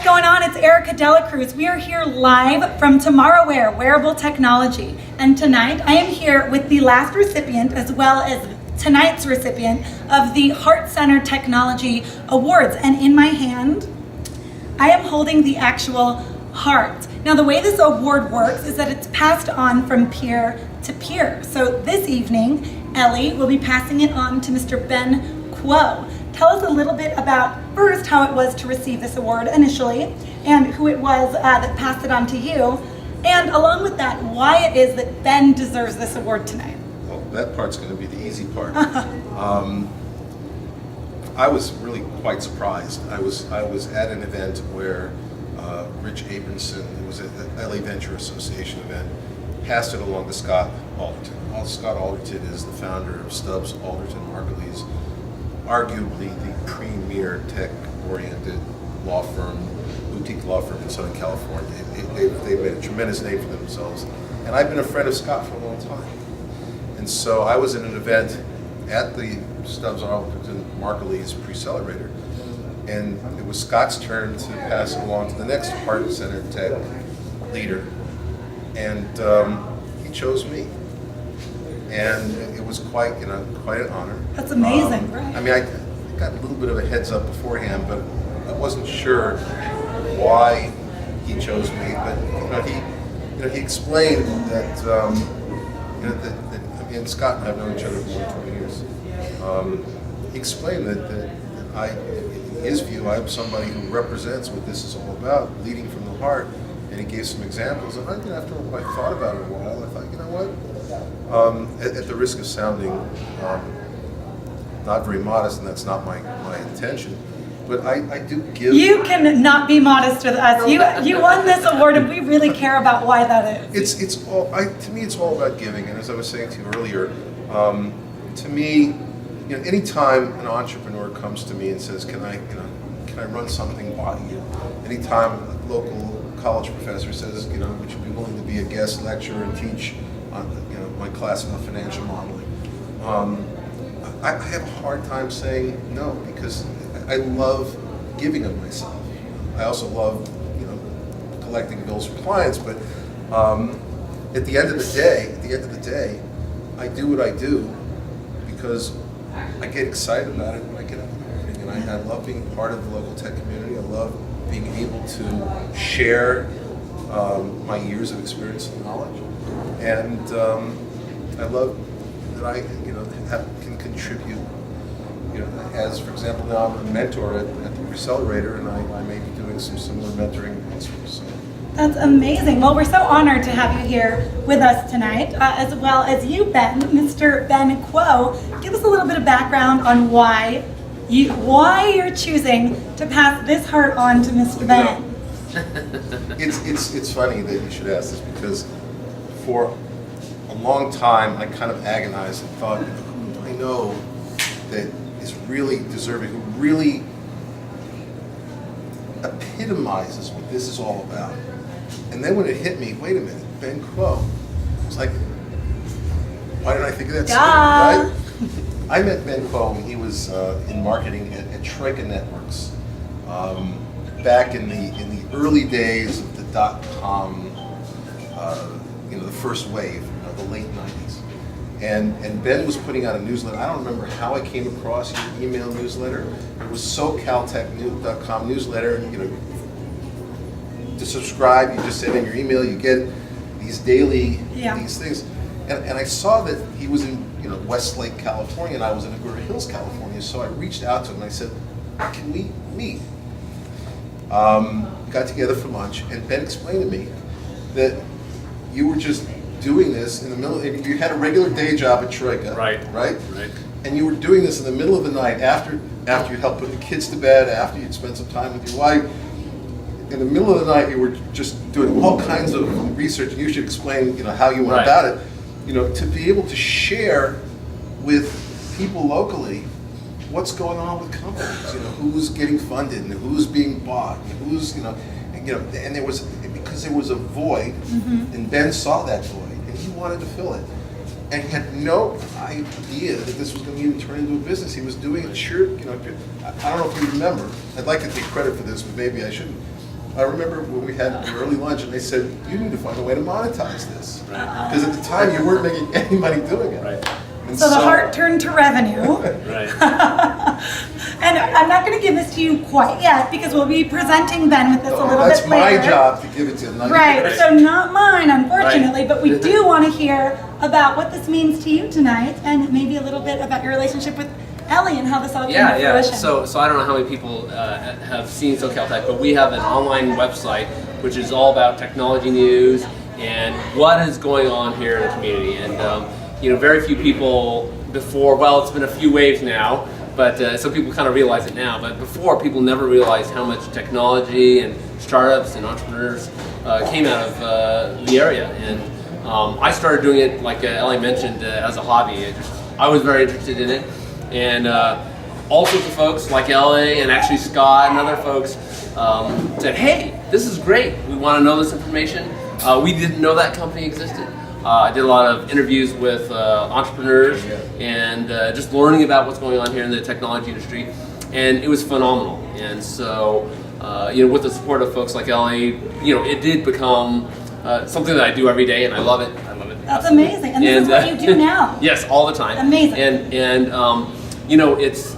going on? It's Erika Cruz. We are here live from Tomorrowear, Wearable Technology. And tonight I am here with the last recipient as well as tonight's recipient of the Heart Center Technology Awards. And in my hand, I am holding the actual heart. Now the way this award works is that it's passed on from peer to peer. So this evening, Ellie will be passing it on to Mr. Ben Quo. Tell us a little bit about first how it was to receive this award initially and who it was that passed it on to you, and along with that, why it is that Ben deserves this award tonight. Well, that part's going to be the easy part. I was really quite surprised. I was at an event where Rich Abramson, it was at the LA Venture Association event, passed it along to Scott Alderton. Scott Alderton is the founder of Stubbs, Alderton, Margulies, arguably the premier tech-oriented law firm, boutique law firm in Southern California. They've made a tremendous name for themselves. And I've been a friend of Scott for a long time. And so I was at an event at the Stubbs, Alderton, Margulies pre-celebrator. And it was Scott's turn to pass it along to the next Heart Center Tech leader. And he chose me. And it was quite an honor. That's amazing, right? I mean, I got a little bit of a heads up beforehand, but I wasn't sure why he chose me. But he explained that I mean, Scott and I have known each other for more than 20 years. He explained that in his view, I'm somebody who represents what this is all about, leading from the heart. And he gave some examples. And after I thought about it a while, I thought, you know what? At the risk of sounding not very modest, and that's not my intention, but I do give. You can not be modest with us. You won this award, and we really care about why that is. It's all to me. It's all about giving. And as I was saying to you earlier, to me, anytime an entrepreneur comes to me and says, "Can I run something by you?" Anytime a local college professor says, "Would you be willing to be a guest lecturer and teach on my class on financial modeling?" I have a hard time saying no, because I love giving of myself. I also love collecting bills from clients, but at the end of the day, I do what I do because I get excited about it when I get up in the morning, and I love being part of the local tech community. I love being able to share my years of experience and knowledge, and I love that I can contribute. As for example, now I'm a mentor at the Accelerator, and I may be doing some similar mentoring elsewhere. So. That's amazing. Well, we're so honored to have you here with us tonight, as well as you, Ben, Mr. Ben Quo. Give us a little bit of background on why you're choosing to pass this heart on to Mr. Ben. It's funny that you should ask this, because for a long time I kind of agonized and thought, who do I know that is really deserving, who really epitomizes what this is all about. And then when it hit me, wait a minute, Ben Quo. It's like, why didn't I think of that sooner, right? I met Ben Quo when he was in marketing at Troika Networks back in the early days of the .com, the first wave, the late 90s. And Ben was putting out a newsletter. I don't remember how I came across your email newsletter. It was SoCalTech.com newsletter. And, to subscribe, you just send in your email. You get these daily these things. And I saw that he was in Westlake, California, and I was in Agoura Hills, California. So I reached out to him and I said, "Can we meet?" We got together for lunch, and Ben explained to me that you were just doing this in the middle. You had a regular day job at Troika, right? And you were doing this in the middle of the night after you helped put the kids to bed, after you'd spent some time with your wife. In the middle of the night, you were just doing all kinds of research, and you should explain, how you went about it. To be able to share with people locally what's going on with companies. Who's getting funded and who's being bought, and who's and there was a void, and Ben saw that void, and he wanted to fill it, and he had no idea that this was going to even turn into a business. He was doing it, I don't know if you remember. I'd like to take credit for this, but maybe I shouldn't. I remember when we had an early lunch and they said, you need to find a way to monetize this. Right. Because at the time you weren't making any money doing it. Right. And So the heart turned to revenue. Right. And I'm not going to give this to you quite yet because we'll be presenting Ben with this a little That's bit later. my job to give it to you. not Right, yours. so not mine, unfortunately, Right. but we do want to hear about what this means to you tonight and maybe a little bit about your relationship with Ellie and how this all came to fruition. So I don't know how many people have seen SoCalTech, but we have an online website which is all about technology news and what is going on here in the community. And very few people before. Well, it's been a few waves now, but so people kind of realize it now. But before, people never realized how much technology and startups and entrepreneurs came out of the area. And I started doing it, like Ellie mentioned, as a hobby. I was very interested in it. And all sorts of folks like Ellie and actually Scott and other folks said, hey, this is great. We want to know this information. We didn't know that company existed. I did a lot of interviews with entrepreneurs and just learning about what's going on here in the technology industry. And it was phenomenal. And so, with the support of folks like Ellie, it did become something that I do every day, and I love it. I love it. That's amazing. And this is what you do now. Yes, all the time. Amazing. And it's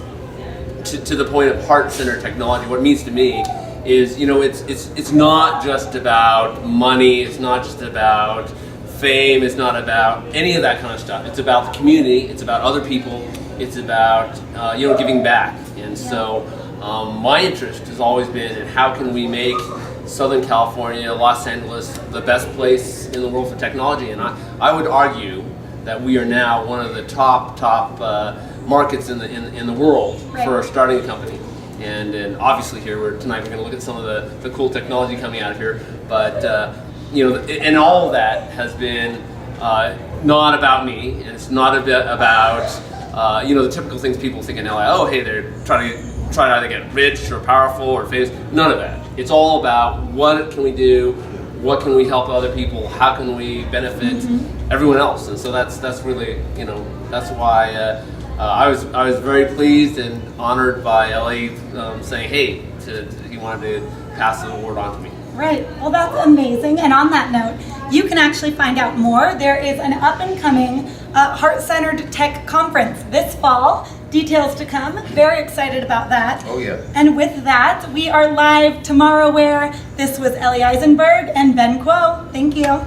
to the point of heart-centered technology. What it means to me is, it's not just about money. It's not just about fame. It's not about any of that kind of stuff. It's about the community. It's about other people. It's about giving back. And so my interest has always been in how can we make Southern California, Los Angeles, the best place in the world for technology. And I would argue that we are now one of the top markets in the world for starting a company. And obviously here tonight we're going to look at some of the cool technology coming out of here. But and all of that has been not about me, and it's not about the typical things people think in LA. Oh, hey, they're trying to either get rich or powerful or famous. None of that. It's all about what can we do, what can we help other people, how can we benefit everyone else. And so that's really that's why I was very pleased and honored by Ellie saying, hey, he wanted to pass the award on to me. Right. Well, that's amazing. And on that note, you can actually find out more. There is an up-and-coming heart-centered tech conference this fall. Details to come. Very excited about that. Oh, yeah. And with that, we are live Tomorrowear. This was Ellie Eisenberg and Ben Kuo. Thank you.